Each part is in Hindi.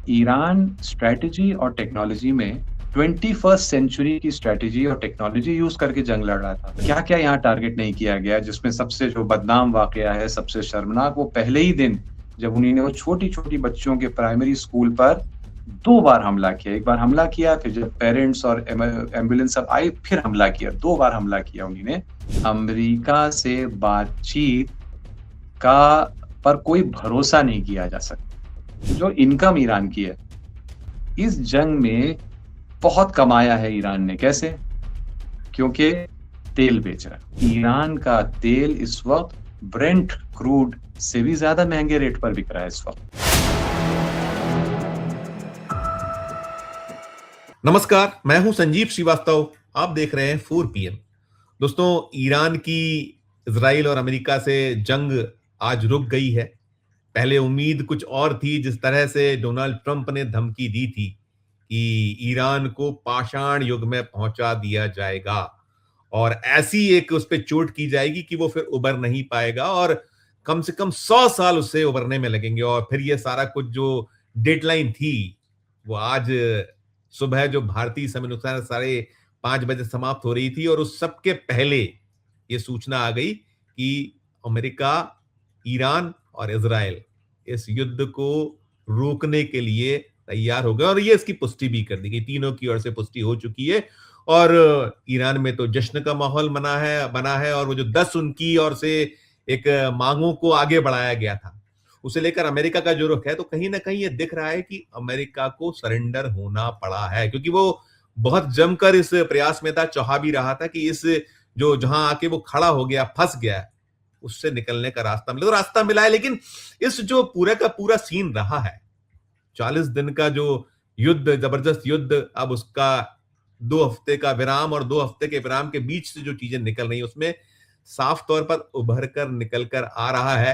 ईरान स्ट्रैटेजी और टेक्नोलॉजी में 21st सेंचुरी की स्ट्रैटेजी और टेक्नोलॉजी यूज़ करके जंग लड़ रहा था। क्या-क्या यहाँ टारगेट नहीं किया गया, जिसमें सबसे जो बदनाम वाक़या है, सबसे शर्मनाक, वो पहले ही दिन जब उन्होंने वो छोटी-छोटी बच्चों के प्राइमरी स्कूल पर 2 बार हमला किया। एक बार हमला किया, फिर जब पेरेंट्स और एम्बुलेंस सब आई, फिर हमला किया। 2 बार हमला किया उन्होंने। अमेरिका से बातचीत का पर कोई भरोसा नहीं किया जा सकता। जो इनकम ईरान की है, इस जंग में बहुत कमाया है ईरान ने। कैसे? क्योंकि तेल बेच रहा है। ईरान का तेल इस वक़्त ब्रेंट क्रूड से भी ज़्यादा महँगे रेट पर बिक रहा है इस वक़्त। नमस्कार, मैं हूं संजीव श्रीवास्तव। आप देख रहे हैं 4 PM। दोस्तों, ईरान की इजराइल और अमेरिका से जंग आज रुक गई है। पहले उम्मीद कुछ और थी। जिस तरह से डोनाल्ड ट्रंप ने धमकी दी थी कि ईरान को पाषाण युग में पहुंचा दिया जाएगा और ऐसी एक उस पे चोट की जाएगी कि वो फिर उबर नहीं पाएगा और कम से कम 100 साल उससे उबरने में लगेंगे और फिर ये सारा कुछ जो डेडलाइन थी वो आज सुबह जो भारतीय समय अनुसार 5:30 बजे समाप्त हो रही थी और उस सब के पहले ये सूचना आ गई कि अमेरिका, ईरान और इजराइल इस युद्ध को रोकने के लिए तैयार हो गए और ये इसकी पुष्टि भी कर दी गई। तीनों की ओर से पुष्टि हो चुकी है और ईरान में तो जश्न का माहौल बना है और वो जो 10 उनकी ओर से एक मांगों को आगे बढ़ाया गया था, उसे लेकर अमेरिका का जो रुख है, तो कहीं ना कहीं ये दिख रहा है कि अमेरिका को सरेंडर होना पड़ा है, क्योंकि वो बहुत जमकर इस प्रयास में था, चाह भी रहा था कि इस जो जहां आके वो खड़ा हो गया, फंस गया, उससे निकलने का रास्ता मिले। तो रास्ता मिला है, लेकिन इस जो पूरा का पूरा सीन रहा है, 40 दिन का जो युद्ध, जबरदस्त युद्ध, अब उसका 2 हफ्ते का विराम और 2 हफ्ते के विराम के बीच से जो चीजें निकल रही है, उसमें साफ तौर पर उभर कर निकल कर आ रहा है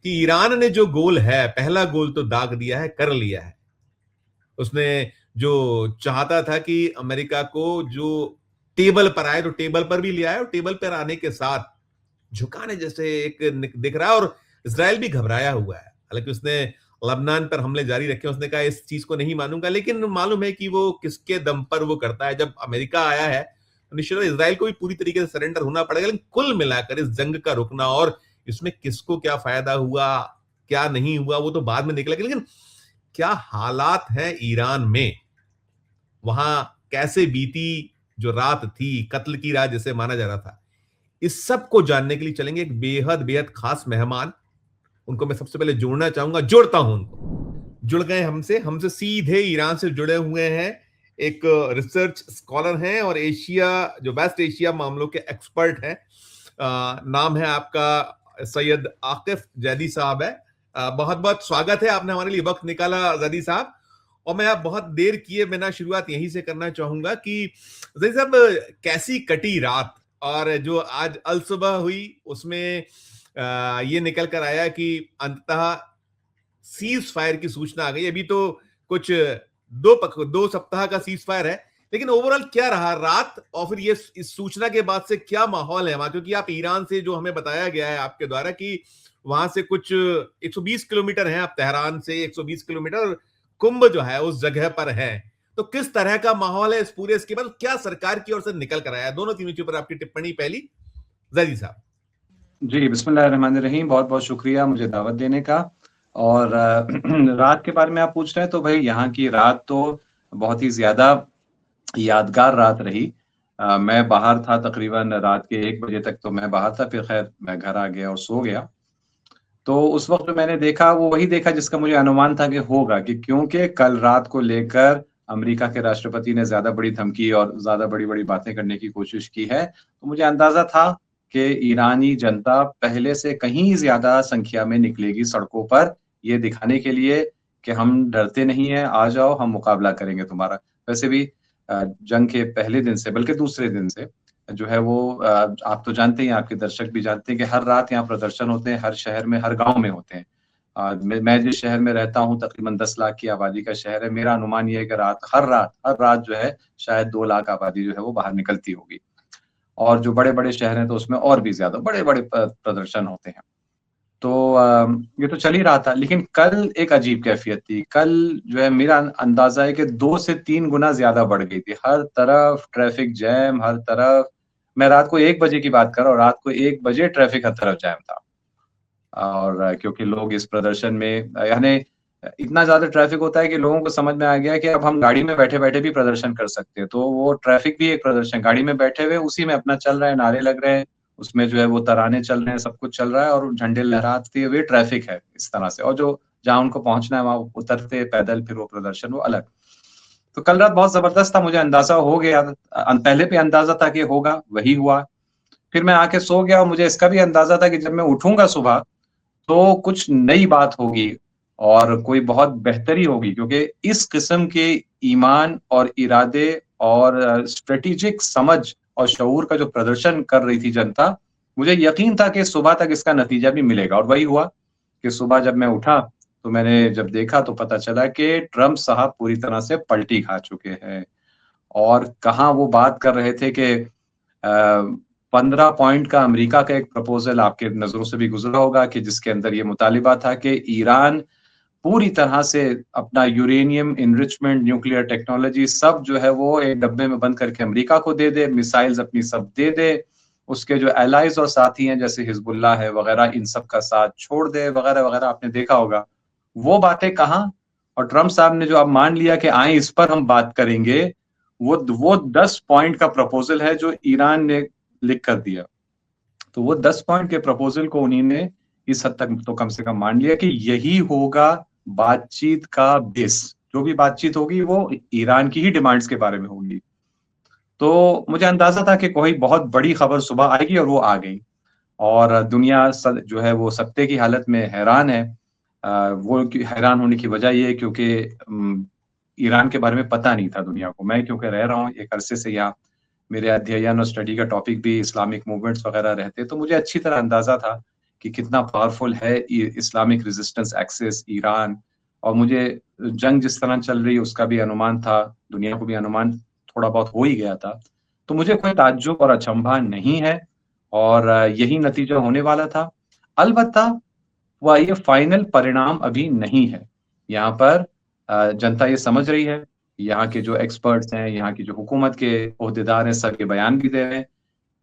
कि ईरान ने जो गोल है, पहला गोल तो दाग दिया है, कर लिया है। उसने जो चाहता था कि अमेरिका को जो टेबल पर आए, तो टेबल पर भी ले आए और टेबल पर आने के साथ झुकाने जैसे एक दिख रहा है और इजराइल भी घबराया हुआ है। हालांकि उसने लबनान पर हमले जारी रखे, उसने कहा इस चीज को नहीं मानूंगा, लेकिन मालूम है कि वो किसके दम पर वो करता है। जब अमेरिका आया है तो निश्चित इजराइल को भी पूरी तरीके से सरेंडर होना पड़ेगा, लेकिन कुल मिलाकर इस जंग का रुकना और इसमें किसको क्या फायदा हुआ, क्या नहीं हुआ, वो तो बाद में निकलेगा, लेकिन क्या हालात हैं ईरान में, वहां कैसे बीती जो रात थी, कत्ल की रात जिसे माना जा रहा था, इस सब को जानने के लिए चलेंगे एक बेहद बेहद खास मेहमान। उनको मैं सबसे पहले जोड़ना चाहूंगा, जोड़ता हूं उनको। जुड़ गए हमसे सीधे ईरान से जुड़े हुए हैं। एक रिसर्च स्कॉलर हैं और एशिया, जो वेस्ट एशिया मामलों के एक्सपर्ट हैं। नाम है आपका सैयद आकिफ जैदी साहब है। बहुत बहुत स्वागत है, आपने हमारे लिए वक्त निकाला जैदी साहब। और मैं आप बहुत देर किए बिना शुरुआत यहीं से करना चाहूंगा कि जैदी साहब, कैसी कटी रात और जो आज अल सुबह हुई, उसमें ये निकल कर आया कि अंततः सीज फायर की सूचना आ गई। अभी तो कुछ 2 सप्ताह का सीज फायर है, लेकिन ओवरऑल क्या रहा रात और फिर ये इस सूचना के बाद से क्या माहौल है वहां? क्योंकि आप ईरान से, जो हमें बताया गया है आपके द्वारा, कि वहां से कुछ 120 किलोमीटर है, आप तेहरान से 120 किलोमीटर, कुंभ जो है उस जगह पर है। तो किस तरह का माहौल है इस पूरे, इसके बाद क्या सरकार की ओर से निकल कर आया? दोनों तीनों चीजों पर आपकी टिप्पणी पहली, जैदी साहब। जी, बिस्मिल्लाहिर्रहमानिर्रहीम। बहुत-बहुत शुक्रिया मुझे दावत देने का। और रात के बारे में आप पूछ रहे हैं, तो भई यहाँ की रात तो बहुत ही ज़्यादा यादगार रात रही। मैं बाहर था तकरीबन रात के 1 बजे तक, तो मैं बाहर था, फिर ख़ैर मैं घर आ गया और सो गया। तो उस वक़्त जो मैंने देखा, वो वही देखा जिसका मुझे अनुमान था कि होगा, कि क्योंकि कल रात को लेकर अमेरिका के राष्ट्रपति ने ज़्यादा बड़ी धमकी और ज़्यादा बड़ी-बड़ी बातें करने की कोशिश की है। तो मुझे अंदाज़ा था कि ईरानी जनता पहले से कहीं ज़्यादा संख्या में निकलेगी सड़कों पर, ये दिखाने के लिए कि हम डरते नहीं हैं, आ जाओ, हम मुकाबला करेंगे तुम्हारा। वैसे भी जंग के पहले दिन से, बल्कि दूसरे दिन से जो है वो, आप तो जानते ही हैं, आपके दर्शक भी जानते हैं कि हर रात यहाँ प्रदर्शन होते हैं, हर शहर में, हर गाँव में होते हैं। मैं जिस शहर में रहता हूँ, तकरीबन 10 लाख की आबादी का शहर है। मेरा अनुमान ये है कि हर रात जो है, शायद 2 लाख आबादी जो है वो बाहर निकलती होगी। और जो बड़े-बड़े शहर हैं, तो उसमें और भी ज़्यादा बड़े-बड़े प्रदर्शन होते हैं। तो ये तो चल ही रहा था, लेकिन कल एक अजीब कैफियत थी। कल जो है मेरा अंदाजा है कि 2 से 3 गुना ज्यादा बढ़ गई थी। हर तरफ ट्रैफिक जैम, हर तरफ। मैं रात को 1 बजे की बात कर रहा हूँ, रात को 1 बजे ट्रैफिक हर तरफ जैम था। और क्योंकि लोग इस प्रदर्शन में यानी इतना ज़्यादा ट्रैफ़िक होता है कि लोगों को समझ में आ गया कि अब हम गाड़ी में बैठे-बैठे भी प्रदर्शन कर सकते हैं। तो वो ट्रैफ़िक भी एक प्रदर्शन, गाड़ी में बैठे हुए उसी में अपना चल रहा है, नारे लग रहे हैं, उसमें जो है वो तराने चल रहे हैं, सब कुछ चल रहा है और झंडे लहराते हुए ट्रैफ़िक है इस तरह से। और जो जहाँ उनको पहुँचना है वहाँ उतरते पैदल फिर वो प्रदर्शन वो अलग। तो कल रात बहुत ज़बरदस्त था, मुझे अंदाज़ा हो गया पहले भी अंदाज़ा था कि होगा, वही हुआ। फिर मैं आके सो गया और मुझे इसका भी अंदाज़ा था कि जब मैं उठूँगा सुबह तो कुछ नई बात होगी और कोई बहुत बेहतरी होगी, क्योंकि इस किस्म के ईमान और इरादे और स्ट्रेटेजिक समझ और शऊर का जो प्रदर्शन कर रही थी जनता, मुझे यकीन था कि सुबह तक इसका नतीजा भी मिलेगा और वही हुआ कि सुबह जब मैं उठा, तो मैंने जब देखा तो पता चला कि ट्रम्प साहब पूरी तरह से पलटी खा चुके हैं। और कहाँ वो बात कर रहे थे कि 15 पॉइंट का अमेरिका का एक प्रपोज़ल आपके नज़रों से भी गुज़रा होगा कि जिसके अंदर ये मुतालिबा था कि ईरान पूरी तरह से अपना यूरेनियम एनरिचमेंट, न्यूक्लियर टेक्नोलॉजी सब जो है वो एक डब्बे में बंद करके अमेरिका को दे दे, मिसाइल्स अपनी सब दे दे, उसके जो एलाइज़ और साथी हैं जैसे हिज़्बुल्लाह है वग़ैरह, इन सब का साथ छोड़ दे वग़ैरह-वग़ैरह, आपने देखा होगा। वो बातें कहाँ? और ट्रम्प साहब ने जो अब मान लिया कि आएँ इस पर हम बात करेंगे, वो 10 पॉइंट का प्रपोज़ल है जो ईरान ने लिख कर दिया। तो वो 10 पॉइंट के प्रपोज़ल को उन्हीं ने इस हद तक तो कम से कम मान लिया कि यही होगा बातचीत का बेस। जो भी बातचीत होगी वो ईरान की ही डिमांड्स के बारे में होगी। तो मुझे अंदाज़ा था कि कोई बहुत बड़ी खबर सुबह आएगी और वो आ गई। और दुनिया जो है वो सत्ते की हालत में हैरान है। वो हैरान होने की वजह ये है क्योंकि ईरान के बारे में पता नहीं था दुनिया को। मैं क्योंकि रह रहा हूँ एक अरसे से यहाँ, मेरे अध्ययन और स्टडी का टॉपिक भी इस्लामिक मूवमेंट्स वगैरह रहते, तो मुझे अच्छी तरह अंदाज़ा था कि कितना पावरफुल है इस्लामिक रेजिस्टेंस एक्सिस ईरान। और मुझे जंग जिस तरह चल रही है उसका भी अनुमान था, दुनिया को भी अनुमान थोड़ा बहुत हो ही गया था। तो मुझे कोई ताज्जुब और अचंभा नहीं है और यही नतीजा होने वाला था। अलबत्ता वह ये फाइनल परिणाम अभी नहीं है। यहाँ पर जनता ये समझ रही है, यहाँ के जो एक्सपर्ट्स हैं, यहाँ की जो हुकूमत के ओहदेदार हैं, सब ये बयान भी दे रहे हैं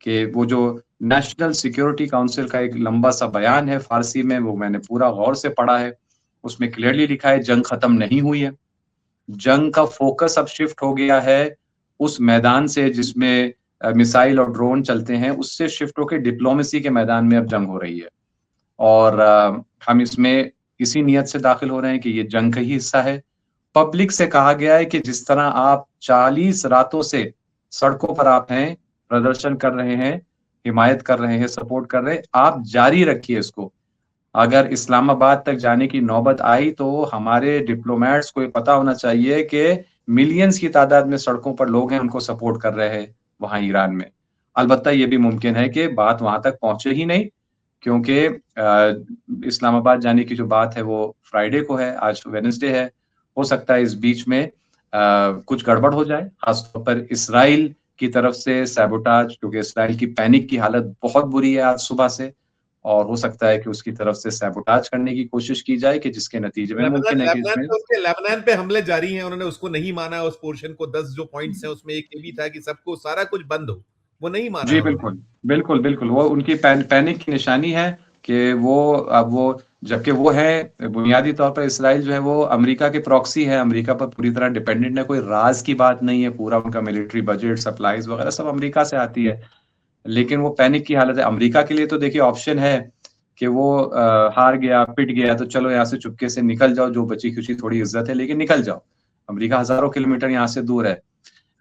कि वो जो नेशनल सिक्योरिटी काउंसिल का एक लंबा-सा बयान है फ़ारसी में, वो मैंने पूरा गौर से पढ़ा है। उसमें क्लियरली लिखा है जंग खत्म नहीं हुई है। जंग का फ़ोकस अब शिफ्ट हो गया है उस मैदान से जिसमें मिसाइल और ड्रोन चलते हैं, उससे शिफ्ट होके डिप्लोमेसी के मैदान में अब जंग हो रही है। और हम इसमें इसी नियत से दाखिल हो रहे हैं कि ये जंग का ही हिस्सा है। पब्लिक से कहा गया है कि जिस तरह आप 40 रातों से सड़कों पर आप हैं, प्रदर्शन कर रहे हैं, हिमायत कर रहे हैं, सपोर्ट कर रहे हैं, आप जारी रखिए इसको। अगर इस्लामाबाद तक जाने की नौबत आई तो हमारे डिप्लोमैट्स को ये पता होना चाहिए कि मिलियंस की तादाद में सड़कों पर लोग हैं, उनको सपोर्ट कर रहे हैं वहाँ ईरान में। अलबत्ता ये भी मुमकिन है कि बात वहाँ तक पहुँचे ही नहीं, क्योंकि इस्लामाबाद जाने की जो बात है वो फ्राइडे को है, आज वेडनेसडे है। हो सकता है इस बीच में कुछ गड़बड़ हो जाए, खासतौर पर इसराइल की तरफ से सैबोटाज, क्योंकि इसराइल की पैनिक की हालत बहुत बुरी है आज सुबह से। और हो सकता है कि उसकी तरफ से सैबोटाज करने की कोशिश की जाए कि जिसके नतीजे में मुमकिन है कि इसमें लेबनान पे हमले जारी हैं, उन्होंने उसको नहीं माना। उस पोर्शन को 10 जो पॉइंट्स हैं उसमें एक ये भी था कि सबको सारा कुछ बंद हो, वो नहीं माना जी उन्होंने। बिल्कुल, बिल्कुल, बिल्कुल। वो उनकी पैनिक की निशानी है कि वो जबकि वो है बुनियादी तौर पर इसराइल जो है वो अमेरिका के प्रॉक्सी है, अमेरिका पर पूरी तरह डिपेंडेंट है, कोई राज़ की बात नहीं है, पूरा उनका मिलिट्री बजट, सप्लाइज़ वगैरह सब अमेरिका से आती है। लेकिन वो पैनिक की हालत है। अमेरिका के लिए तो देखिए ऑप्शन है कि वो हार गया, पिट गया तो चलो यहाँ से चुपके से निकल जाओ, जो बची-खुची थोड़ी इज़्ज़त है लेकिन निकल जाओ। अमेरिका हज़ारों किलोमीटर यहाँ से दूर है।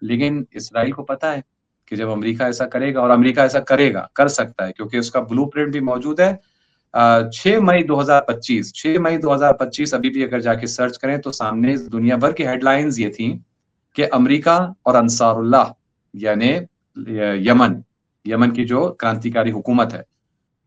लेकिन इसराइल को पता है कि जब अमेरिका ऐसा करेगा, और अमेरिका ऐसा करेगा, कर सकता है क्योंकि उसका ब्लूप्रिंट भी मौजूद है। 6 मई 2025, 6 मई 2025 अभी भी अगर जाके सर्च करें तो सामने दुनिया भर की हेडलाइंस ये थी कि अमेरिका और अंसारुल्लाह यानी यमन, यमन की जो क्रांतिकारी हुकूमत है,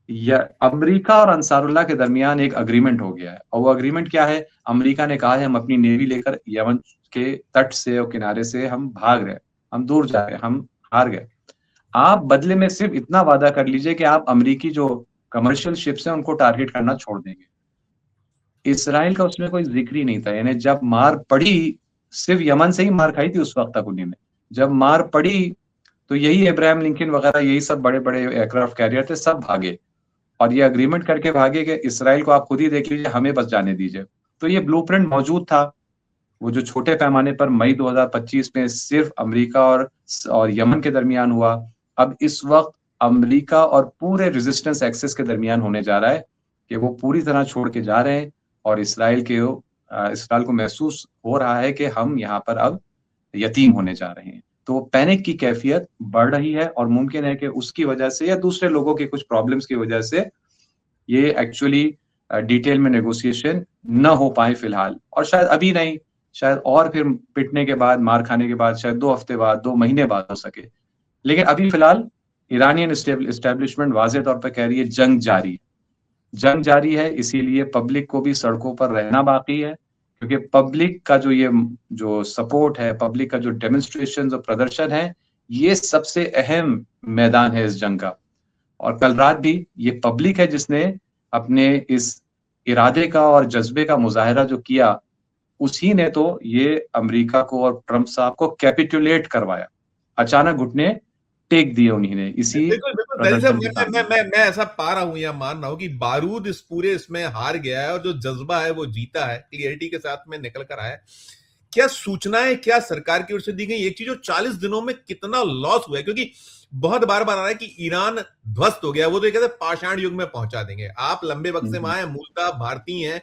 या अमेरिका और अंसारुल्लाह के दरमियान एक एग्रीमेंट हो गया है। और वो एग्रीमेंट क्या है? अमेरिका ने कहा है हम अपनी नेवी लेकर यमन के तट से और किनारे से हम भाग रहे हैं, हम दूर जा रहे हैं, हम हार गए। आप बदले में सिर्फ इतना वादा कर लीजिए कि आप अमेरिकी जो कमर्शियल शिप्स हैं उनको टारगेट करना छोड़ देंगे। इसराइल का उसमें कोई जिक्र ही नहीं था, यानी जब मार पड़ी, सिर्फ यमन से ही मार खाई थी उस वक्त तक उन्हीं ने। जब मार पड़ी तो यही अब्राहम लिंकन वगैरह, यही सब बड़े बड़े एयरक्राफ्ट कैरियर थे, सब भागे और ये अग्रीमेंट करके भागे कि इसराइल को आप खुद ही देख लीजिए, हमें बस जाने दीजिए। तो ये ब्लूप्रिंट मौजूद था। वो जो छोटे पैमाने पर मई 2025 में सिर्फ अमेरिका और यमन के दरमियान हुआ, अब इस वक्त अमेरिका और पूरे रेजिस्टेंस एक्सिस के दरमियान होने जा रहा है कि वो पूरी तरह छोड़ के जा रहे हैं और इसराइल को महसूस हो रहा है कि हम यहाँ पर अब यतीम होने जा रहे हैं। तो पैनिक की कैफियत बढ़ रही है और मुमकिन है कि उसकी वजह से या दूसरे लोगों के कुछ प्रॉब्लम्स की वजह से ये एक्चुअली डिटेल में नेगोशिएशन न हो पाए फिलहाल, और शायद अभी नहीं, शायद और फिर पिटने के बाद, मार खाने के बाद, शायद 2 हफ्ते बाद, 2 महीने बाद हो सके। लेकिन अभी फिलहाल ईरानियन एस्टेब्लिशमेंट वाज़ेह तौर पर कह रही है जंग जारी है, इसीलिए पब्लिक को भी सड़कों पर रहना बाकी है, क्योंकि पब्लिक का जो सपोर्ट है, पब्लिक का जो डेमोन्स्ट्रेशन और प्रदर्शन है, ये सबसे अहम मैदान है इस जंग का। और कल रात भी ये पब्लिक है जिसने अपने इस इरादे का और जज्बे का मुजाहरा जो किया, उसी ने तो ये अमेरिका को और ट्रंप साहब को कैपिटुलेट करवाया, अचानक घुटने टेक दिए उन्हीं ने इसी बिल्कुल बिल्कुल प्रदर्शन के सामने। मैं ऐसा पा रहा हूं या मान रहा हूं कि बारूद इस पूरे इसमें हार गया है और जो जज्बा है वो जीता है, क्लियरिटी के साथ में निकल कर आया। क्या सूचनाएं क्या सरकार की ओर से दी गई? एक चीज, जो 40 दिनों में कितना लॉस हुआ है, क्योंकि बहुत बार बार आ रहा है कि ईरान ध्वस्त हो गया, वो तो कहते हैं पाषाण युग में पहुंचा देंगे। आप लंबे वक्त से वहां हैं, मूलतः भारतीय हैं,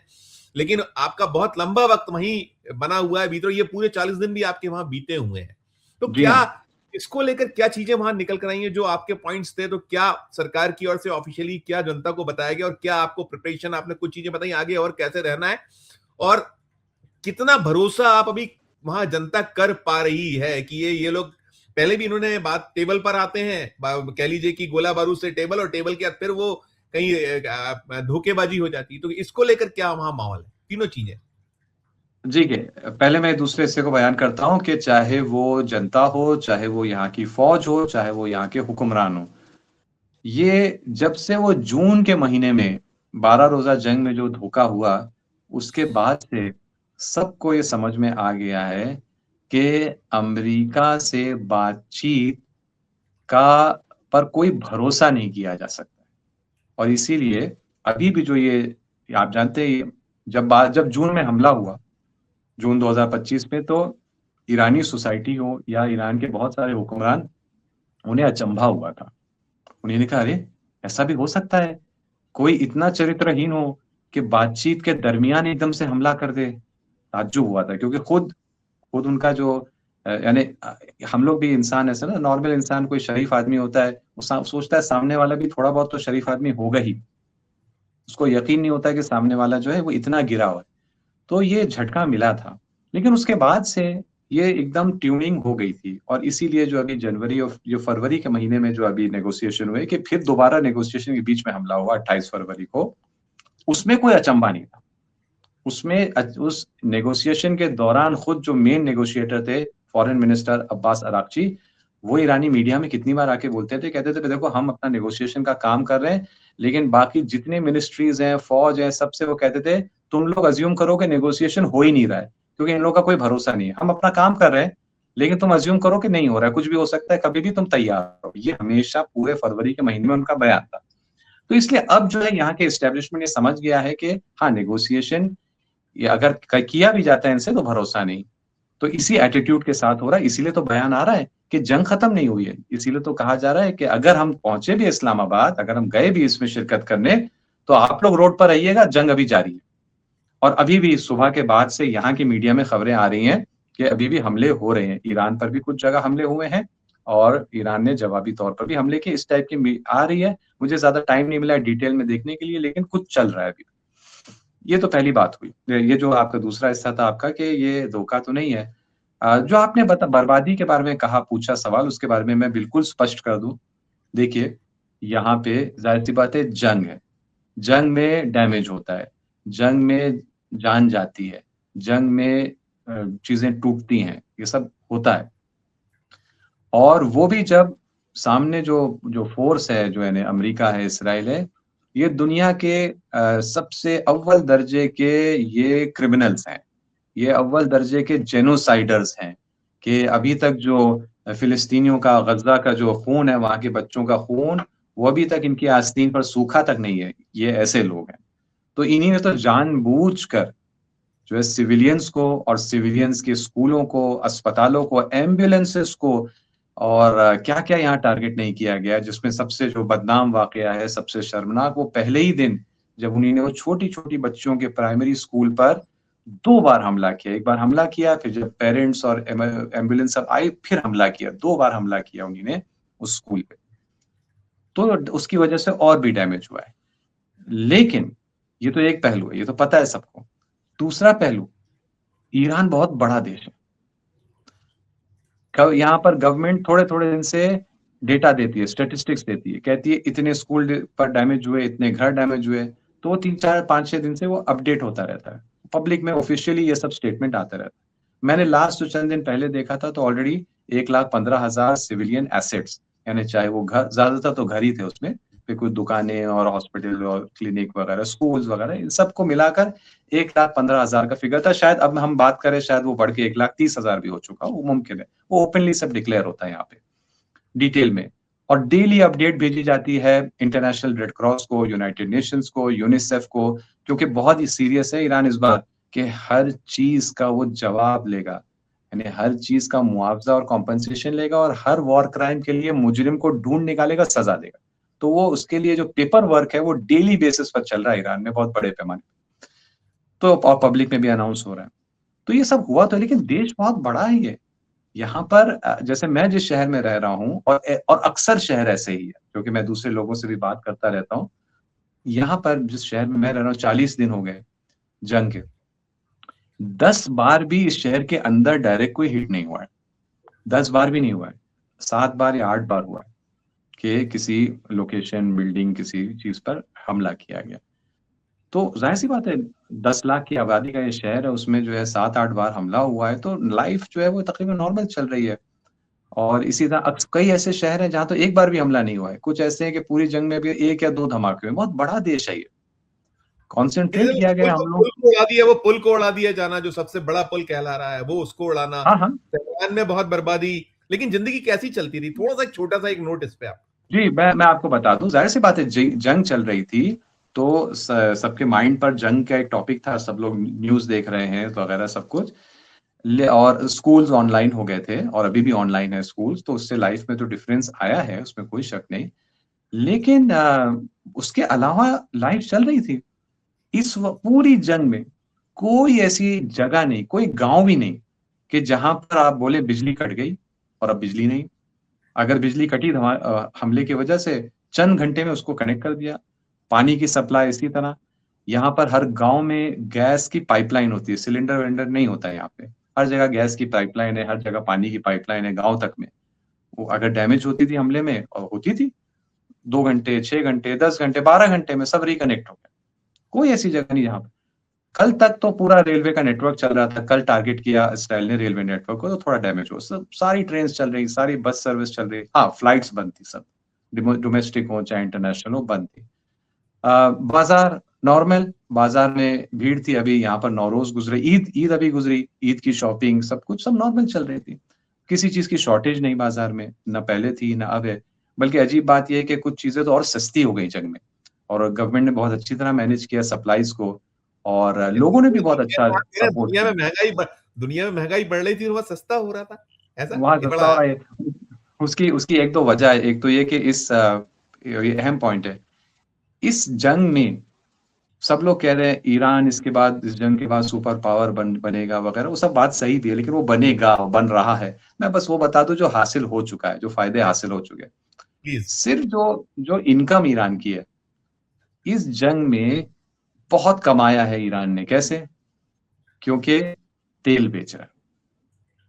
लेकिन आपका बहुत लंबा वक्त वहीं बना हुआ है भीतर, ये पूरे 40 दिन भी आपके वहां बीते हुए हैं। तो क्या इसको लेकर क्या चीजें वहां निकल कर आई हैं जो आपके पॉइंट्स थे? तो क्या सरकार की ओर से ऑफिशियली क्या जनता को बताया गया, और क्या आपको प्रिपरेशन, आपने कुछ चीजें बताई आगे और कैसे रहना है, और कितना भरोसा आप अभी वहां जनता कर पा रही है कि ये लोग, पहले भी इन्होंने बात टेबल पर आते हैं, कह लीजिए कि गोला बारूद से टेबल, और टेबल के बाद फिर वो कहीं धोखेबाजी हो जाती है। तो इसको लेकर क्या वहां माहौल है, तीनों चीजें? जी के पहले मैं दूसरे हिस्से को बयान करता हूं कि चाहे वो जनता हो, चाहे वो यहाँ की फौज हो, चाहे वो यहाँ के हुक्मरान हो, ये जब से वो जून के महीने में 12 रोजा जंग में जो धोखा हुआ, उसके बाद से सबको ये समझ में आ गया है कि अमेरिका से बातचीत का पर कोई भरोसा नहीं किया जा सकता। और इसीलिए अभी भी जो ये आप जानते हैं, जब जून में हमला हुआ, जून 2025 में, तो ईरानी सोसाइटी हो या ईरान के बहुत सारे हुक्मरान, उन्हें अचंभा हुआ था। उन्होंने कहा, अरे ऐसा भी हो सकता है, कोई इतना चरित्रहीन हो कि बातचीत के दरमियान एकदम से हमला कर दे। ताज्जुब हुआ था, क्योंकि खुद उनका जो यानी हम लोग भी इंसान, ऐसे ना, नॉर्मल इंसान, कोई शरीफ आदमी होता है, वो सोचता है सामने वाला भी थोड़ा बहुत तो शरीफ आदमी होगा ही, उसको यकीन नहीं होता कि सामने वाला जो है वो इतना गिरा हुआ है। तो ये झटका मिला था, लेकिन उसके बाद से ये एकदम ट्यूनिंग हो गई थी, और इसीलिए जो अभी जनवरी और जो फरवरी के महीने में जो अभी नेगोशिएशन हुए, कि फिर दोबारा नेगोशिएशन के बीच में हमला हुआ 28 फरवरी को, उसमें कोई अचंभा नहीं था। उसमें उस नेगोशिएशन के दौरान खुद जो मेन नेगोशिएटर थे, फॉरेन मिनिस्टर अब्बास अराक्ची, वो ईरानी मीडिया में कितनी बार आके बोलते थे, कहते थे देखो हम अपना नेगोशिएशन का काम कर रहे हैं, लेकिन बाकी जितने मिनिस्ट्रीज हैं, फौज है, सबसे वो कहते थे तुम लोग अज्यूम करो कि नेगोशिएशन हो ही नहीं रहा है, क्योंकि इन लोगों का कोई भरोसा नहीं है। हम अपना काम कर रहे हैं, लेकिन तुम अज्यूम करो कि नहीं हो रहा है, कुछ भी हो सकता है, कभी भी तुम तैयार हो। ये हमेशा पूरे फरवरी के महीने में उनका बयान था। तो इसलिए अब जो है यहाँ के एस्टेब्लिशमेंट ये समझ गया है कि हाँ, नेगोशिएशन ये अगर किया भी जाता है इनसे तो भरोसा नहीं। तो इसी एटीट्यूड के साथ हो रहा है, इसीलिए तो बयान आ रहा है कि जंग खत्म नहीं हुई है। इसीलिए तो कहा जा रहा है कि अगर हम पहुंचे भी इस्लामाबाद, अगर हम गए भी इसमें शिरकत करने, तो आप लोग रोड पर रहिएगा, जंग अभी जारी है। और अभी भी सुबह के बाद से यहाँ की मीडिया में खबरें आ रही हैं कि अभी भी हमले हो रहे हैं, ईरान पर भी कुछ जगह हमले हुए हैं, और ईरान ने जवाबी तौर पर भी हमले किए, इस टाइप की आ रही है। मुझे ज्यादा टाइम नहीं मिला डिटेल में देखने के लिए, लेकिन कुछ चल रहा है अभी। ये तो पहली बात हुई। ये जो आपका दूसरा हिस्सा था आपका कि ये धोखा तो नहीं है, जो आपने बर्बादी के बारे में कहा, पूछा सवाल, उसके बारे में मैं बिल्कुल स्पष्ट कर दूं। देखिए, यहाँ पे जाहिर सी बात है, जंग है, जंग में डैमेज होता है, जंग में जान जाती है, जंग में चीजें टूटती हैं, ये सब होता है। और वो भी जब सामने जो फोर्स है, जो है अमेरिका है, इसराइल है, ये दुनिया के सबसे अव्वल दर्जे के ये क्रिमिनल्स हैं, ये अव्वल दर्जे के जेनोसाइडर्स हैं, कि अभी तक जो फिलिस्तीनियों का, गज़ा का जो खून है, वहाँ के बच्चों का खून, वो अभी तक इनकी आस्तीन पर सूखा तक नहीं है। ये ऐसे लोग हैं। तो इन्हीं ने तो जानबूझकर जो है सिविलियंस को और सिविलियंस के स्कूलों को, अस्पतालों को, एम्बुलेंसेस को और क्या-क्या यहाँ टारगेट नहीं किया गया, जिसमें सबसे जो बदनाम वाकया है, सबसे शर्मनाक, वो पहले ही दिन जब उन्हीं ने वो छोटी-छोटी बच्चों के प्राइमरी स्कूल पर 2 बार हमला किया। एक बार हमला किया, फिर जब पेरेंट्स और एम्बुलेंस सब आई, फिर हमला किया। 2 बार हमला किया उन्हीं ने उस स्कूल पे। तो उसकी वजह से और भी डैमेज हुआ है। लेकिन ये तो एक पहलू है, ये तो पता है सबको। दूसरा पहलू, ईरान बहुत बड़ा देश है। यहाँ पर गवर्नमेंट थोड़े-थोड़े दिन से डेटा देती है, स्टैटिस्टिक्स देती है, कहती है इतने स्कूल पर डैमेज हुए, इतने घर डैमेज हुए, तो 3-4, 5-6 दिन से वो अपडेट होता रहता है। पब्लिक में ऑफिशियली ये सब स्टेटमेंट आता रहता है। मैंने लास्ट जो चंद दिन पहले देखा था, तो ऑलरेडी 1,15,000 सिविलियन एसेट्स, यानी चाहे वो घर, ज्यादातर तो घर ही थे उसमें, फिर कुछ दुकानें और हॉस्पिटल और क्लिनिक वगैरह, स्कूल्स वगैरह, इन सबको मिलाकर 1,15,000 का फिगर था। शायद अब हम बात करें, शायद वो बढ़ के 1,30,000 भी हो चुका हो, वो मुमकिन है। वो ओपनली सब डिक्लेयर होता है यहाँ पे डिटेल में, और डेली अपडेट भेजी जाती है इंटरनेशनल रेड क्रॉस को, यूनाइटेड नेशंस को, यूनिसेफ को, क्योंकि बहुत ही सीरियस है ईरान इस बार, कि हर चीज का वो जवाब लेगा, यानी हर चीज का मुआवजा और कॉम्पनसेशन लेगा, और हर वॉर क्राइम के लिए मुजरिम को ढूंढ निकालेगा, सजा देगा। तो वो उसके लिए जो पेपर वर्क है वो डेली बेसिस पर चल रहा है ईरान में, बहुत बड़े पैमाने, तो और पब्लिक में भी अनाउंस हो रहा है। तो ये सब हुआ तो, लेकिन देश बहुत बड़ा है ये। यहाँ पर जैसे मैं जिस शहर में रह रहा हूँ, और अक्सर शहर ऐसे ही है, क्योंकि मैं दूसरे लोगों से भी बात करता रहता हूँ। यहाँ पर जिस शहर में मैं रह रहा हूँ, 40 दिन हो गए जंग के, 10 बार भी इस शहर के अंदर डायरेक्ट कोई हिट नहीं हुआ है। 10 बार भी नहीं हुआ है, 7 बार या 8 बार हुआ है कि किसी लोकेशन, बिल्डिंग, किसी चीज पर हमला किया गया। तो जाहिर सी बात है, 10 लाख की आबादी का ये शहर है, उसमें जो है 7-8 बार हमला हुआ है, तो लाइफ जो है वो तकरीबन नॉर्मल चल रही है। और इसी तरह कई ऐसे शहर हैं जहाँ तो एक बार भी हमला नहीं हुआ है। कुछ ऐसे हैं कि पूरी जंग में भी 1 या 2 धमाके हुए। बहुत बड़ा देश है ये। कॉन्सेंट्रेट किया गया हम लोग। पुल को उड़ा दिया, वो पुल को उड़ा दिया जाना, जो सबसे बड़ा पुल कहला रहा है, वो उसको उड़ाना, हाँ, हाँ। तेहरान में बहुत बर्बादी। लेकिन जिंदगी कैसी चलती रही? थोड़ा सा एक छोटा सा एक नोट इस पे आप। जी, मैं आपको बता दूं, जाहिर सी बात है, जंग चल रही थी, तो सबके माइंड पर जंग का एक टॉपिक था, सब लोग न्यूज देख रहे हैं तो वगैरह सब कुछ। और स्कूल्स ऑनलाइन हो गए थे, और अभी भी ऑनलाइन है स्कूल्स, तो उससे लाइफ में तो डिफरेंस आया है, उसमें कोई शक नहीं। लेकिन उसके अलावा लाइफ चल रही थी। पूरी जंग में कोई ऐसी जगह नहीं, कोई गांव भी नहीं, कि जहां पर आप बोले बिजली कट गई और अब बिजली नहीं। अगर बिजली कटी हमले की वजह से, चंद घंटे में उसको कनेक्ट कर दिया। पानी की सप्लाई इसी तरह। यहाँ पर हर गांव में गैस की पाइपलाइन होती है, सिलेंडर विलेंडर नहीं होता है यहाँ पे। हर जगह गैस की पाइपलाइन है, हर जगह पानी की पाइपलाइन है, गांव तक में। वो अगर डैमेज होती थी हमले में, और होती थी, 2 घंटे, 6 घंटे, 10 घंटे, 12 घंटे में सब रिकनेक्ट हो गया। कोई ऐसी जगह नहीं जहाँ पे। कल तक तो पूरा रेलवे का नेटवर्क चल रहा था, कल टारगेट किया इसराइल ने रेलवे नेटवर्क को, तो थोड़ा डैमेज हो, सब सारी ट्रेन चल रही, सारी बस सर्विस चल रही, हाँ फ्लाइट्स बंद थी सब, डोमेस्टिक हो चाहे इंटरनेशनल हो, बंद थी। बाजार नॉर्मल, बाजार में भीड़ थी। अभी यहाँ पर नौरोज गुजरे, ईद ईद अभी गुजरी, ईद की शॉपिंग सब कुछ सब नॉर्मल चल रही थी। किसी चीज की शॉर्टेज नहीं बाजार में, न पहले थी न अब है। बल्कि अजीब बात यह है कि कुछ चीजें तो और सस्ती हो गई जंग में, और गवर्नमेंट ने बहुत अच्छी तरह मैनेज किया सप्लाईज को, और लोगों ने भी बहुत अच्छा सपोर्ट दुनिया में किया। महंगाई बढ़ रही थी, वहां सस्ता हो रहा था, ऐसा वहां ये सस्ता बड़ा। हो रहा है। उसकी उसकी एक दो वजह है। एक तो ये कि ये अहम पॉइंट है, इस जंग में सब लोग कह रहे हैं ईरान इसके बाद, इस जंग के बाद सुपर पावर बनेगा वगैरह, वो सब बात सही भी है, लेकिन वो बनेगा, बन रहा है। मैं बस वो बता दूं जो हासिल हो चुका है, जो फायदे हासिल हो चुके हैं। प्लीज। सिर्फ जो जो इनकम ईरान की है, इस जंग में बहुत कमाया है ईरान ने। कैसे? क्योंकि तेल बेच रहा है।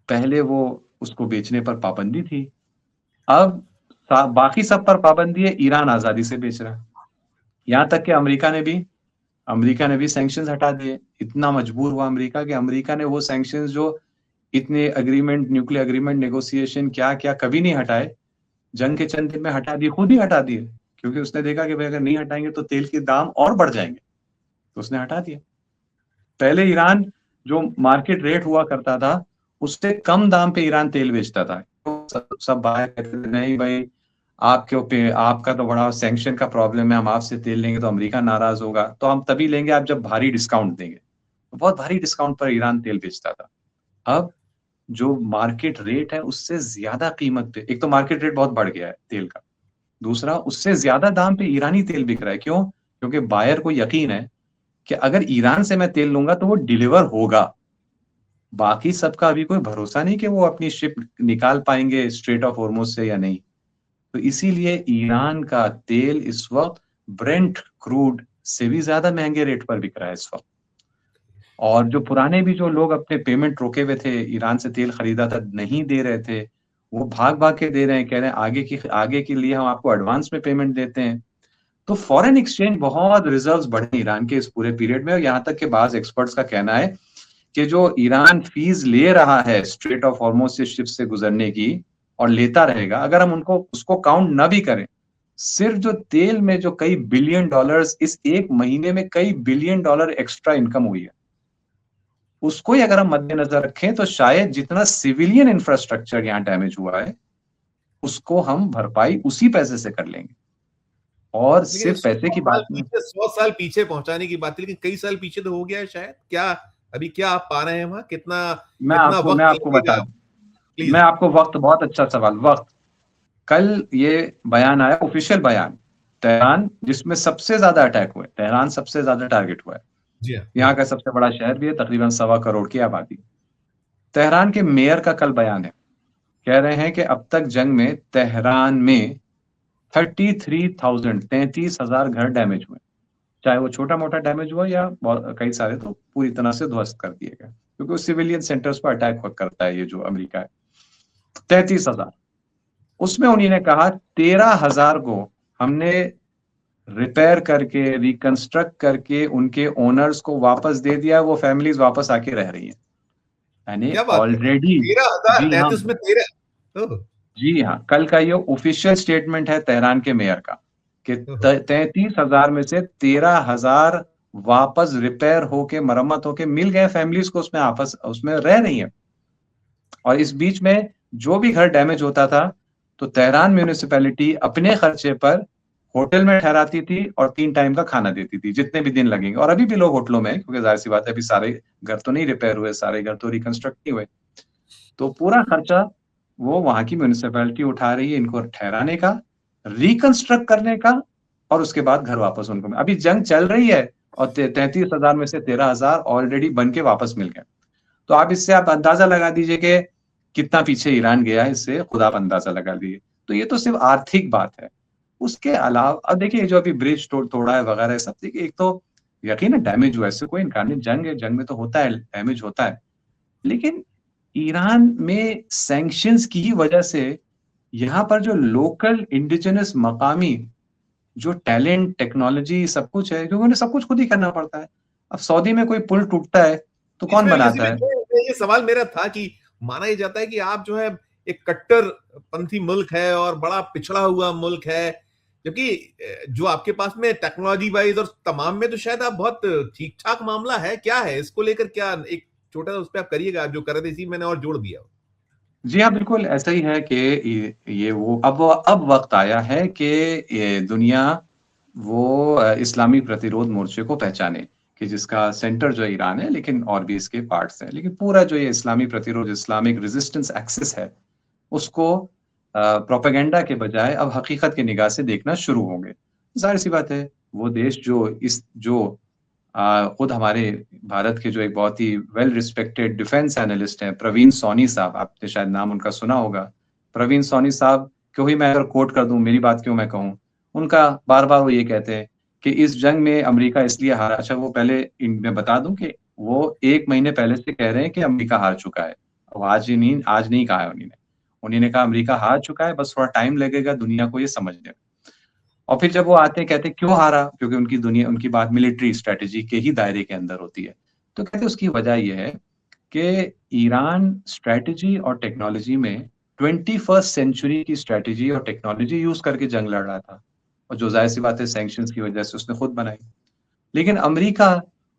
पहले वो उसको बेचने पर पाबंदी थी, अब बाकी सब पर पाबंदी है, ईरान आजादी से बेच रहा है। यहाँ तक कि अमेरिका ने भी सैंक्शंस हटा दिए। इतना मजबूर हुआ अमेरिका, कि अमेरिका ने वो सैंक्शंस जो इतने अग्रीमेंट, न्यूक्लियर अग्रीमेंट, नेगोशिएशन, क्या क्या कभी नहीं हटाए, जंग के चंद दिन में हटा दिए, खुद ही हटा दिए। क्योंकि उसने देखा कि भाई अगर नहीं हटाएंगे तो तेल के दाम और बढ़ जाएंगे, तो उसने हटा दिया। पहले ईरान जो मार्केट रेट हुआ करता था उससे कम दाम पे ईरान तेल बेचता था, तो सब बाहर कहते थे नहीं भाई आपका तो बड़ा सैंक्शन का प्रॉब्लम है, हम आपसे तेल लेंगे तो अमेरिका नाराज होगा, तो हम तभी लेंगे आप जब भारी डिस्काउंट देंगे। तो बहुत भारी डिस्काउंट पर ईरान तेल बेचता था। अब जो मार्केट रेट है उससे ज्यादा कीमत पे, एक तो मार्केट रेट बहुत बढ़ गया है तेल का, दूसरा उससे ज्यादा दाम पे ईरानी तेल बिक रहा है। क्यों? क्योंकि बायर को यकीन है कि अगर ईरान से मैं तेल लूंगा तो वो डिलीवर होगा। बाकी सबका अभी कोई भरोसा नहीं कि वो अपनी शिप निकाल पाएंगे स्ट्रेट ऑफ हॉर्मुज से या नहीं। तो इसीलिए ईरान का तेल इस वक्त ब्रेंट क्रूड से भी ज्यादा महंगे रेट पर बिक रहा है इस वक्त। और जो पुराने भी जो लोग अपने पेमेंट रोके हुए थे, ईरान से तेल खरीदा था, नहीं दे रहे थे, वो भाग भाग के दे रहे हैं, कह रहे हैं आगे के लिए हम आपको एडवांस में पेमेंट देते हैं। तो फॉरेन एक्सचेंज बहुत रिजर्व्स बढ़े ईरान के इस पूरे पीरियड में, और यहाँ तक कि बाज एक्सपर्ट्स का कहना है कि जो ईरान फीस ले रहा है स्ट्रेट ऑफ हॉर्मुज से शिप से गुजरने की और लेता रहेगा, अगर हम उनको उसको काउंट ना भी करें, सिर्फ जो तेल में जो कई बिलियन डॉलर्स इस एक महीने में कई बिलियन डॉलर एक्स्ट्रा इनकम हुई है, उसको ही अगर हम मद्देनजर रखें तो शायद जितना सिविलियन इंफ्रास्ट्रक्चर यहाँ डैमेज हुआ है उसको हम भरपाई उसी पैसे से कर लेंगे। और लेकिन सिर्फ पैसे की बात नहीं, 100 साल पीछे पहुंचाने की बात है, लेकिन कई साल पीछे तो हो गया है शायद। क्या अभी क्या आप पा रहे हैं वहां? कितना कितना मैं वक्त आपको बता लगेगा? दूं, मैं प्लीज। आपको वक्त, बहुत अच्छा सवाल, वक्त। कल ये बयान आया, ऑफिशियल बयान, तेहरान जिसमें सबसे ज्यादा अटैक हुए, तेहरान सबसे ज्यादा टारगेट हुआ है, जी हाँ, जी यहाँ हाँ। का सबसे बड़ा शहर भी है, तकरीबन 1.25 करोड़ की आबादी। तेहरान के मेयर का कल बयान है, कह रहे हैं कि अब तक जंग में तेहरान में 33,000 घर डैमेज हुए, चाहे वो छोटा मोटा डैमेज हुआ या कई सारे तो पूरी तरह से ध्वस्त कर दिए गए, क्योंकि वो सिविलियन सेंटर्स पर अटैक करता है ये जो अमेरिका है। 33,000, उसमें उन्होंने कहा 13,000 को हमने रिपेयर करके रिकंस्ट्रक्ट करके उनके ओनर्स को वापस दे दिया, वो फैमिलीज वापस आके रह रही हैं, यानी क्या बात है? ऑलरेडी। 13,000, जी हाँ, 33 में 13। ओह, जी हाँ, कल का ये ऑफिशियल स्टेटमेंट है तेहरान के मेयर का कि ओह, 33,000 में से 13,000 वापस रिपेयर होके मरम्मत होके मिल गए फैमिलीज को, उसमें आपस उसमें रह रही है। और इस बीच में जो भी घर डैमेज होता था तो तेहरान म्यूनिसिपैलिटी अपने खर्चे पर होटल में ठहराती थी और 3 टाइम का खाना देती थी, जितने भी दिन लगेंगे। और अभी भी लोग होटलों में हैं, क्योंकि जाहिर सी बात है अभी सारे घर तो नहीं रिपेयर हुए, सारे घर तो रिकंस्ट्रक्ट नहीं हुए, तो पूरा खर्चा वो वहां की म्यूनिसिपैलिटी उठा रही है इनको ठहराने का, रिकंस्ट्रक्ट करने का, और उसके बाद घर वापस उनको। अभी जंग चल रही है और 33,000 में से 13,000 ऑलरेडी बन के वापस मिल गए। तो आप इससे आप अंदाजा लगा दीजिए कि कितना पीछे ईरान गया है, इससे खुद आप अंदाजा लगा लीजिए। तो ये तो सिर्फ आर्थिक बात है। उसके अलावा अब देखिए जो अभी ब्रिज तोड़ा है वगैरह सब, देखिए एक तो यकीन है डैमेज हुआ है, इससे कोई इनकार नहीं, जंग है, जंग में तो होता है डैमेज होता है, लेकिन ईरान में सैंक्शंस की वजह से यहाँ पर जो लोकल इंडिजिनस मकामी जो टैलेंट टेक्नोलॉजी सब कुछ है, क्योंकि उन्हें सब कुछ खुद ही करना पड़ता है। अब सऊदी में कोई पुल टूटता है तो कौन इसमें इसी बनाता में है? ये सवाल मेरा था कि माना ये जाता है कि आप जो है एक कट्टरपंथी मुल्क है और बड़ा पिछड़ा हुआ मुल्क है, जबकि जो आपके पास में टेक्नोलॉजी वाइज और तमाम में तो शायद आप बहुत ठीक ठाक मामला है। क्या है इसको लेकर? क्या एक छोटा सा उस पर आप करिएगा, आप जो कर रहे थे इसी मैंने और जोड़ दिया। जी हाँ, बिल्कुल ऐसा ही है कि ये वो अब वक्त आया है कि ये दुनिया वो इस्लामी प्रतिरोध मोर्चे को पहचाने, कि जिसका सेंटर जो ईरान है, लेकिन और भी इसके पार्ट्स हैं, लेकिन पूरा जो ये इस्लामी प्रतिरोध, इस्लामिक रेजिस्टेंस एक्सिस है, उसको प्रोपेगेंडा के बजाय अब हकीकत की निगाह से देखना शुरू होंगे। जाहिर सी बात है, वो देश जो खुद हमारे भारत के जो एक बहुत ही वेल रिस्पेक्टेड डिफेंस एनालिस्ट हैं प्रवीण सोनी साहब, आपने शायद नाम उनका सुना होगा। प्रवीण सोनी साहब क्यों ही मैं अगर कोट कर दूं, मेरी बात क्यों मैं कहूं, उनका बार बार वो ये कहते हैं कि इस जंग में अमेरिका इसलिए हारा। अच्छा, वो पहले मैं बता दूं कि वो 1 महीने पहले से कह रहे हैं कि अमेरिका हार चुका है। वो आज नहीं कहा है उन्होंने। उन्होंने कहा अमेरिका हार चुका है, बस थोड़ा टाइम लगेगा दुनिया को ये समझने में। और फिर जब वो आते हैं कहते हैं क्यों हारा, क्योंकि उनकी बात मिलिट्री स्ट्रेटेजी के ही दायरे के अंदर होती है। तो कहते हैं उसकी वजह यह है कि ईरान स्ट्रेटेजी और टेक्नोलॉजी में 21st सेंचुरी की स्ट्रेटेजी और टेक्नोलॉजी यूज करके जंग लड़ रहा था। और जो जाहिर सी बात है सैंक्शंस की वजह से उसने खुद बनाई। लेकिन अमेरिका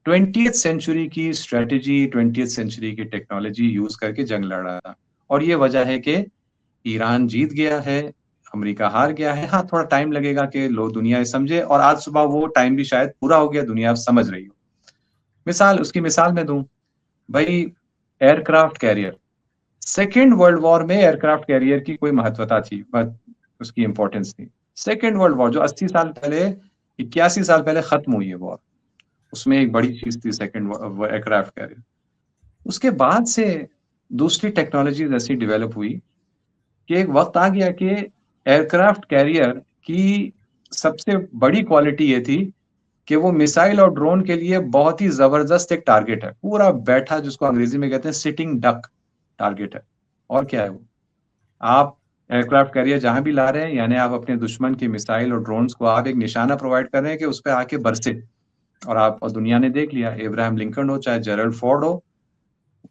20th सेंचुरी की स्ट्रेटजी, 20th सेंचुरी की टेक्नोलॉजी यूज करके जंग लड़ रहा था, और ये वजह है कि ईरान जीत गया है, अमेरिका हार गया है। हाँ, थोड़ा टाइम लगेगा कि लोग दुनिया ये समझे, और आज सुबह वो टाइम भी शायद पूरा हो गया, दुनिया अब समझ रही हो। उसकी मिसाल मैं दूं, भाई aircraft carrier, second world war में एयरक्राफ्ट कैरियर की कोई महत्वता थी, बट उसकी इंपॉर्टेंस थी। सेकेंड वर्ल्ड वॉर जो 80 साल पहले, 81 साल पहले खत्म हुई है वॉर, उसमें एक बड़ी चीज थी सेकेंड एयरक्राफ्ट कैरियर। उसके बाद से दूसरी टेक्नोलॉजी ऐसी डेवलप हुई कि एक वक्त आ गया कि एयरक्राफ्ट कैरियर की सबसे बड़ी क्वालिटी ये थी कि वो मिसाइल और ड्रोन के लिए बहुत ही जबरदस्त एक टारगेट है, पूरा बैठा, जिसको अंग्रेजी में कहते हैं सिटिंग डक टारगेट है। और क्या है वो, आप एयरक्राफ्ट कैरियर जहां भी ला रहे हैं, यानी आप अपने दुश्मन की मिसाइल और ड्रोन्स को आप एक निशाना प्रोवाइड कर रहे हैं कि उस पर आके बरसे। और दुनिया ने देख लिया, इब्राहिम लिंकन हो चाहे जेरल्ड फोर्ड हो,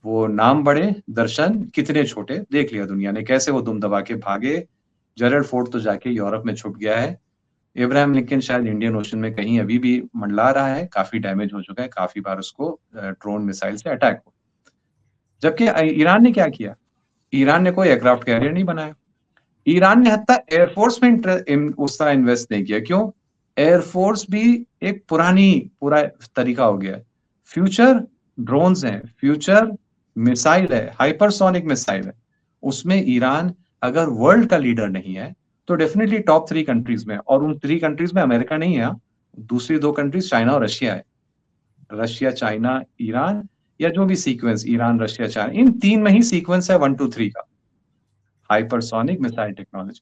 वो नाम बड़े दर्शन कितने छोटे, देख लिया दुनिया ने कैसे वो दुम दबा के भागे। जेरल्ड फोर्ड तो जाके यूरोप में छुप गया है, इब्राहिम लिंकन शायद इंडियन ओशन में कहीं अभी भी मंडला रहा है, काफी डैमेज हो चुका है, काफी बार उसको ड्रोन मिसाइल से अटैक हो। जबकि ईरान ने क्या किया, ईरान ने कोई एयरक्राफ्ट कैरियर नहीं बनाया, ईरान ने हत्ता एयरफोर्स में उस तरह इन्वेस्ट नहीं किया। क्यों, एयरफोर्स भी एक पूरा तरीका हो गया है। फ्यूचर ड्रोन्स हैं, फ्यूचर मिसाइल है, हाइपरसोनिक मिसाइल है, उसमें ईरान अगर वर्ल्ड का लीडर नहीं है तो डेफिनेटली टॉप 3 कंट्रीज में, और उन 3 कंट्रीज में अमेरिका नहीं है, दूसरी 2 कंट्रीज चाइना और रशिया है। रशिया, चाइना, ईरान, या जो भी सीक्वेंस ईरान, रशिया, चाइना, इन 3 में ही सीक्वेंस है 1 2 3 का, हाइपरसोनिक मिसाइल टेक्नोलॉजी।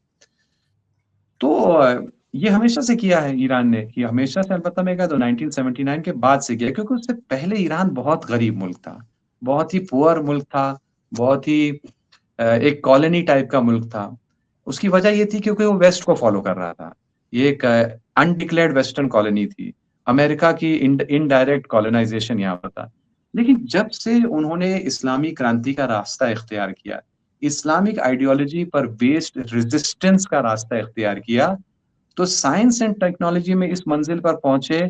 तो ये हमेशा से किया है ईरान ने, कि हमेशा से, अलबत्ता मैं कहता हूं 1979 के बाद से किया, क्योंकि उससे पहले ईरान बहुत गरीब मुल्क था, बहुत ही पुअर मुल्क था, बहुत ही एक कॉलोनी टाइप का मुल्क था। उसकी वजह ये थी क्योंकि वो वेस्ट को फॉलो कर रहा था, ये एक अनडिक्लेयर्ड वेस्टर्न कॉलोनी थी, अमेरिका की इनडायरेक्ट कॉलोनाइजेशन यहाँ पर था। लेकिन जब से उन्होंने इस्लामी क्रांति का रास्ता इख्तियार किया, इस्लामिक आइडियोलॉजी पर बेस्ड रेजिस्टेंस का रास्ता इख्तियार किया, तो साइंस एंड टेक्नोलॉजी में इस मंजिल पर पहुंचे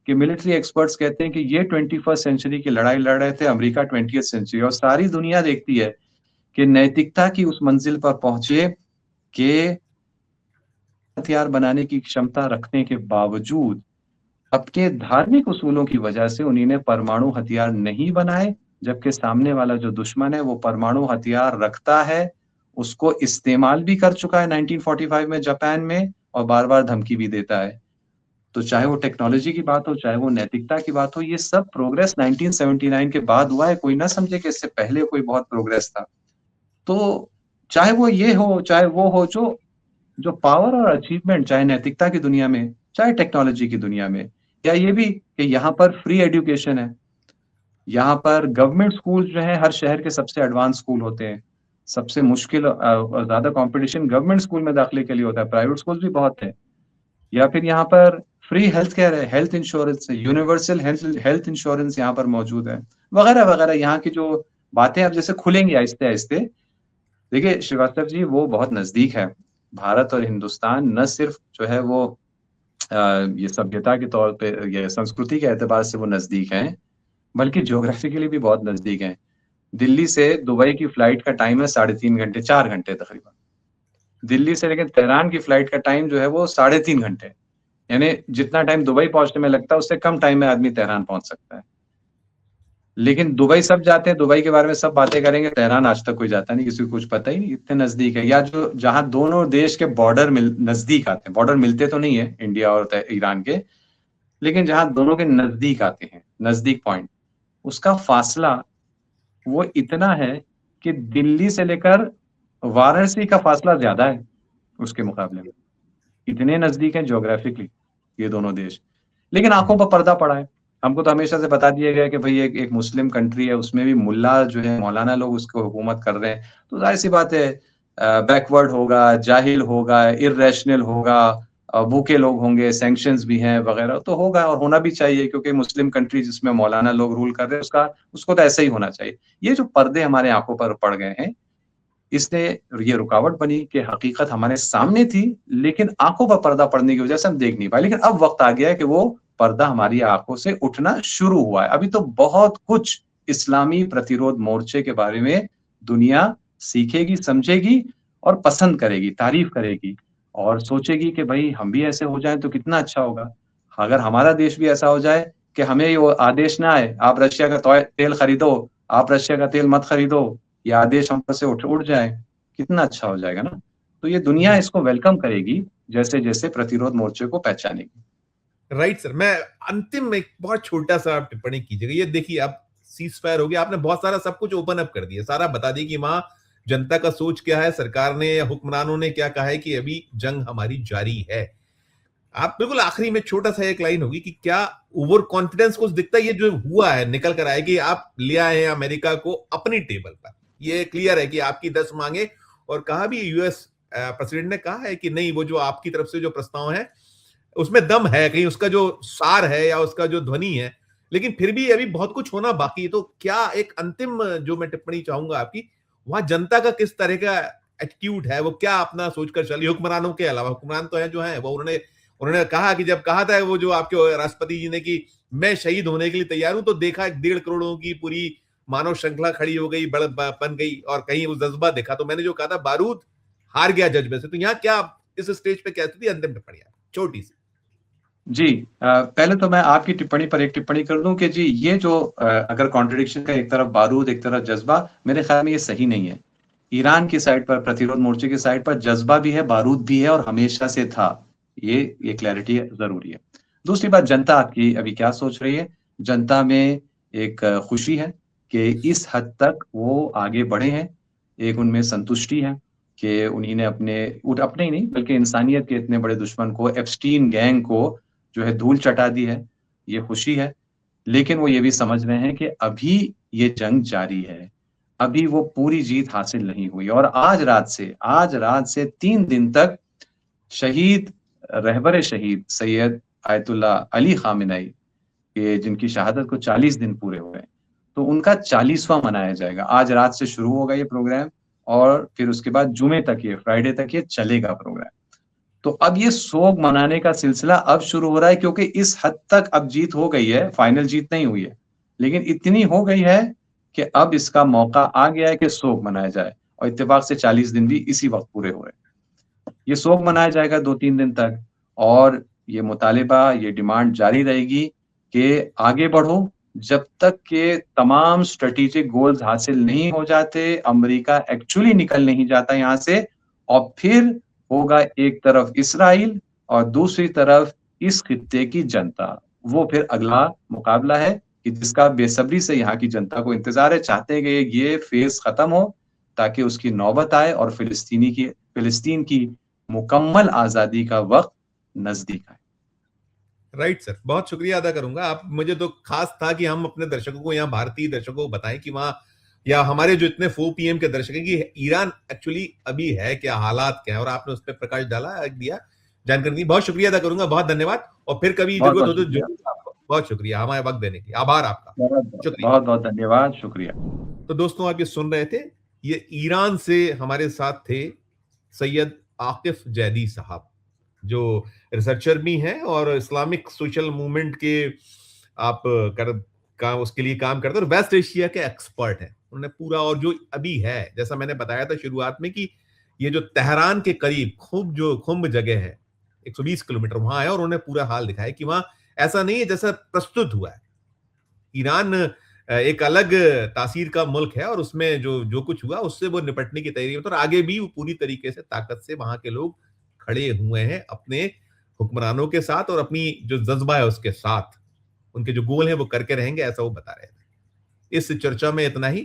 कि मिलिट्री एक्सपर्ट्स कहते हैं कि ये 21st सेंचुरी की लड़ाई लड़ रहे थे, अमेरिका 20th सेंचुरी, और सारी दुनिया देखती है कि नैतिकता की उस मंजिल पर पहुंचे कि हथियार बनाने की क्षमता रखने के बावजूद अपने धार्मिक उसूलों की वजह से उन्होंने परमाणु हथियार नहीं बनाए, जबकि सामने वाला जो दुश्मन है वो परमाणु हथियार रखता है, उसको इस्तेमाल भी कर चुका है 1945 में जापान में, और बार बार धमकी भी देता है। तो चाहे वो टेक्नोलॉजी की बात हो, चाहे वो नैतिकता की बात हो, ये सब प्रोग्रेस 1979 के बाद हुआ है। कोई ना समझे कि इससे पहले कोई बहुत प्रोग्रेस था। तो चाहे वो ये हो, चाहे वो हो, जो जो पावर और अचीवमेंट, चाहे नैतिकता की दुनिया में, चाहे टेक्नोलॉजी की दुनिया में, या ये भी कि यहाँ पर फ्री एजुकेशन है, यहाँ पर गवर्नमेंट स्कूल जो है हर शहर के सबसे एडवांस स्कूल होते हैं, सबसे मुश्किल और ज्यादा कंपटीशन गवर्नमेंट स्कूल में दाखिले के लिए होता है, प्राइवेट स्कूल भी बहुत है। या फिर यहाँ पर फ्री हेल्थ केयर है, हेल्थ इंश्योरेंस है, यूनिवर्सल हेल्थ इंश्योरेंस यहाँ पर मौजूद है, वगैरह वगैरह। यहाँ की जो बातें अब जैसे खुलेंगी आहिस्ते आहिस्ते। देखिए श्रीवास्तव जी, वो बहुत नजदीक है, भारत और हिंदुस्तान न सिर्फ जो है वो ये सभ्यता के तौर पे, ये संस्कृति के एतबार से वो नजदीक हैं, बल्कि ज्योग्राफिकली भी बहुत नजदीक हैं। दिल्ली से दुबई की फ्लाइट का टाइम है 3.5 घंटे, 4 घंटे तकरीबन। दिल्ली से लेकिन तेहरान की फ्लाइट का टाइम जो है वो 3.5 घंटे, यानी जितना टाइम दुबई पहुंचने में लगता है उससे कम टाइम में आदमी तेहरान पहुंच सकता है। लेकिन दुबई सब जाते हैं, दुबई के बारे में सब बातें करेंगे, तेहरान आज तक कोई जाता नहीं, किसी को कुछ पता ही नहीं, इतने नजदीक है। या जो जहां दोनों देश के बॉर्डर नजदीक आते हैं, बॉर्डर मिलते तो नहीं है इंडिया और ईरान के, लेकिन जहां दोनों के नजदीक आते हैं, नजदीक पॉइंट, उसका फासला वो इतना है कि दिल्ली से लेकर वाराणसी का फासला ज्यादा है उसके मुकाबले में, इतने नजदीक हैं ज्योग्राफिकली ये दोनों देश। लेकिन आंखों पर पर्दा पड़ा है, हमको तो हमेशा से बता दिया गया कि भाई एक मुस्लिम कंट्री है, उसमें भी मुल्ला जो है, मौलाना लोग उसको हुकूमत कर रहे हैं, तो जाहिर सी बात है बैकवर्ड होगा, जाहिल होगा, इर्रेशनल होगा, भूखे लोग होंगे, सैंक्शंस भी हैं वगैरह, तो होगा और होना भी चाहिए, क्योंकि मुस्लिम कंट्री जिसमें मौलाना लोग रूल कर रहे हैं उसको तो ऐसा ही होना चाहिए। ये जो पर्दे हमारे आंखों पर पड़ गए हैं, इसने ये रुकावट बनी कि हकीकत हमारे सामने थी, लेकिन आंखों पर पर्दा पड़ने की वजह से हम देख नहीं पाए। लेकिन अब वक्त आ गया है कि वो पर्दा हमारी आंखों से उठना शुरू हुआ है। अभी तो बहुत कुछ इस्लामी प्रतिरोध मोर्चे के बारे में दुनिया सीखेगी, समझेगी और पसंद करेगी, तारीफ करेगी और सोचेगी कि भाई हम भी ऐसे हो जाएं तो कितना अच्छा होगा। अगर हमारा देश भी ऐसा हो जाए कि हमें ये वो आदेश ना आए, आप रशिया का तेल खरीदो, आप रशिया का तेल मत खरीदो, ये आदेश हम पर से उठ जाए, कितना अच्छा हो जाएगा ना। तो ये दुनिया इसको वेलकम करेगी जैसे जैसे प्रतिरोध मोर्चे को पहचानेगी। राइट सर, मैं अंतिम में एक बहुत छोटा सा आप टिप्पणी कीजिएगा। ये देखिए, आप सीज फायर हो गया, आपने बहुत सारा सब कुछ ओपन अप कर दिया, सारा बता दिया कि वहां जनता का सोच क्या है, सरकार ने या हुक्मरानों ने क्या कहा है कि अभी जंग हमारी जारी है। आप बिल्कुल आखिरी में छोटा सा एक लाइन होगी कि क्या ओवर कॉन्फिडेंस को दिखता है, ये जो हुआ है निकल कर आए कि आप ले आए हैं अमेरिका को अपनी टेबल पर, ये क्लियर है कि आपकी 10 मांगे, और कहा भी यूएस प्रेसिडेंट ने कहा है कि नहीं, वो जो आपकी तरफ से जो प्रस्ताव है उसमें दम है, कहीं उसका जो सार है या उसका जो ध्वनि है, लेकिन फिर भी अभी बहुत कुछ होना बाकी है। तो क्या एक अंतिम जो मैं टिप्पणी चाहूंगा आपकी, वहां जनता का किस तरह का एटीट्यूड है, वो क्या अपना सोचकर चलिए, हुक्मरानों के अलावा, हुक्मरान तो है जो है वो, उन्होंने कहा कि जब कहा था वो जो आपके राष्ट्रपति जी ने कि मैं शहीद होने के लिए तैयार हूं, तो देखा 1.5 करोड़ों की पूरी मानव श्रृंखला खड़ी हो गई, बन गई, और कहीं वो जज्बा देखा। तो मैंने जो कहा था बारूद हार गया जज्बे से, तो यहाँ क्या इस स्टेज पे क्या स्थिति, अंतिम टिप्पणी छोटी सी। जी, पहले तो मैं आपकी टिप्पणी पर एक टिप्पणी कर दूं कि जी ये जो अगर कॉन्ट्रडिक्शन का, एक तरफ बारूद एक तरफ जज्बा, मेरे ख्याल में ये सही नहीं है। ईरान की साइड पर, प्रतिरोध मोर्चे की साइड पर जज्बा भी है, बारूद भी है और हमेशा से था। ये क्लैरिटी जरूरी है। दूसरी बात, जनता आपकी अभी क्या सोच रही है? जनता में एक खुशी है कि इस हद तक वो आगे बढ़े हैं। एक उनमें संतुष्टि है कि उन्हीं ने अपने ही नहीं बल्कि इंसानियत के इतने बड़े दुश्मन को, एप्स्टीन गैंग को जो है धूल चटा दी है। ये खुशी है। लेकिन वो ये भी समझ रहे हैं कि अभी ये जंग जारी है, अभी वो पूरी जीत हासिल नहीं हुई। और आज रात से 3 दिन तक शहीद, रहबर शहीद सैयद आयतुल्ला अली खामेनेई के, जिनकी शहादत को 40 दिन पूरे हुए, तो उनका 40वां मनाया जाएगा। आज रात से शुरू होगा ये प्रोग्राम और फिर उसके बाद जुमे तक, ये फ्राइडे तक ये चलेगा प्रोग्राम। तो अब ये सोग मनाने का सिलसिला अब शुरू हो रहा है, क्योंकि इस हद तक अब जीत हो गई है। फाइनल जीत नहीं हुई है, लेकिन इतनी हो गई है कि अब इसका मौका आ गया है कि सोग मनाया जाए। और इत्तेफाक से 40 दिन भी इसी वक्त पूरे हो रहे हैं। ये सोग मनाया जाएगा 2-3 दिन तक, और ये मुतालिबा, ये डिमांड जारी रहेगी कि आगे बढ़ो जब तक के तमाम स्ट्रेटेजिक गोल्स हासिल नहीं हो जाते, अमेरिका एक्चुअली निकल नहीं जाता यहाँ से। और फिर होगा एक तरफ इसराइल और दूसरी तरफ इस खित्ते की जनता। वो फिर अगला मुकाबला है कि जिसका बेसब्री से यहाँ की जनता को इंतजार है। चाहते हैं कि ये फेज खत्म हो ताकि उसकी नौबत आए और फिलिस्तीन की मुकम्मल आजादी का वक्त नजदीक आए। राइट सर, बहुत शुक्रिया अदा करूंगा। आप, मुझे तो खास था कि हम अपने दर्शकों को, यहाँ भारतीय दर्शकों को बताएं कि वहां, या हमारे जो इतने 4 PM के दर्शक हैं, कि ईरान एक्चुअली अभी है क्या, हालात क्या है, और आपने उस पर प्रकाश डाला, दिया, जानकारी दी। बहुत शुक्रिया अदा करूंगा, बहुत धन्यवाद। और फिर कभी जरूरत हो तो जरूर आपको बहुत शुक्रिया, हमारे वक्त देने की, आभार आपका, शुक्रिया, बहुत बहुत धन्यवाद, शुक्रिया। तो दोस्तों, आप ये सुन रहे थे, ये ईरान से हमारे साथ थे सैयद आकिफ जैदी साहब, जो रिसर्चर भी हैं और इस्लामिक सोशल मूवमेंट के आप उसके लिए काम करते हैं, और वेस्ट एशिया के एक्सपर्ट हैं। उन्होंने पूरा, और जो अभी है, जैसा मैंने बताया था शुरुआत में कि ये जो तेहरान के करीब खुम्ब जगह है, 120 किलोमीटर वहां है, और उन्होंने पूरा हाल दिखाया कि वहां ऐसा नहीं है जैसा प्रस्तुत हुआ है। ईरान एक अलग तासीर का मुल्क है, और उसमें जो कुछ हुआ उससे वो निपटने की तैयारी में, और आगे भी वो पूरी तरीके से ताकत से वहां के लोग खड़े हुए हैं अपने हुक्मरानों के साथ, और अपनी जो जज्बा है उसके साथ, उनके जो गोल है वो करके रहेंगे, ऐसा वो बता रहे थे। इस चर्चा में इतना ही।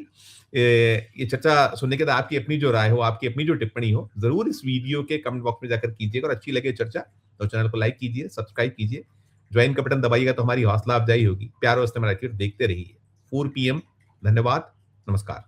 ये चर्चा सुनने के बाद आपकी अपनी जो राय हो, आपकी अपनी जो टिप्पणी हो, जरूर इस वीडियो के कमेंट बॉक्स में जाकर कीजिएगा, और अच्छी लगे चर्चा तो चैनल को लाइक कीजिए, सब्सक्राइब कीजिए, ज्वाइन का बटन दबाइएगा तो हमारी हौसला अफजाई होगी। प्यार और इस्तेमाल देखते रहिए 4 PM। धन्यवाद, नमस्कार।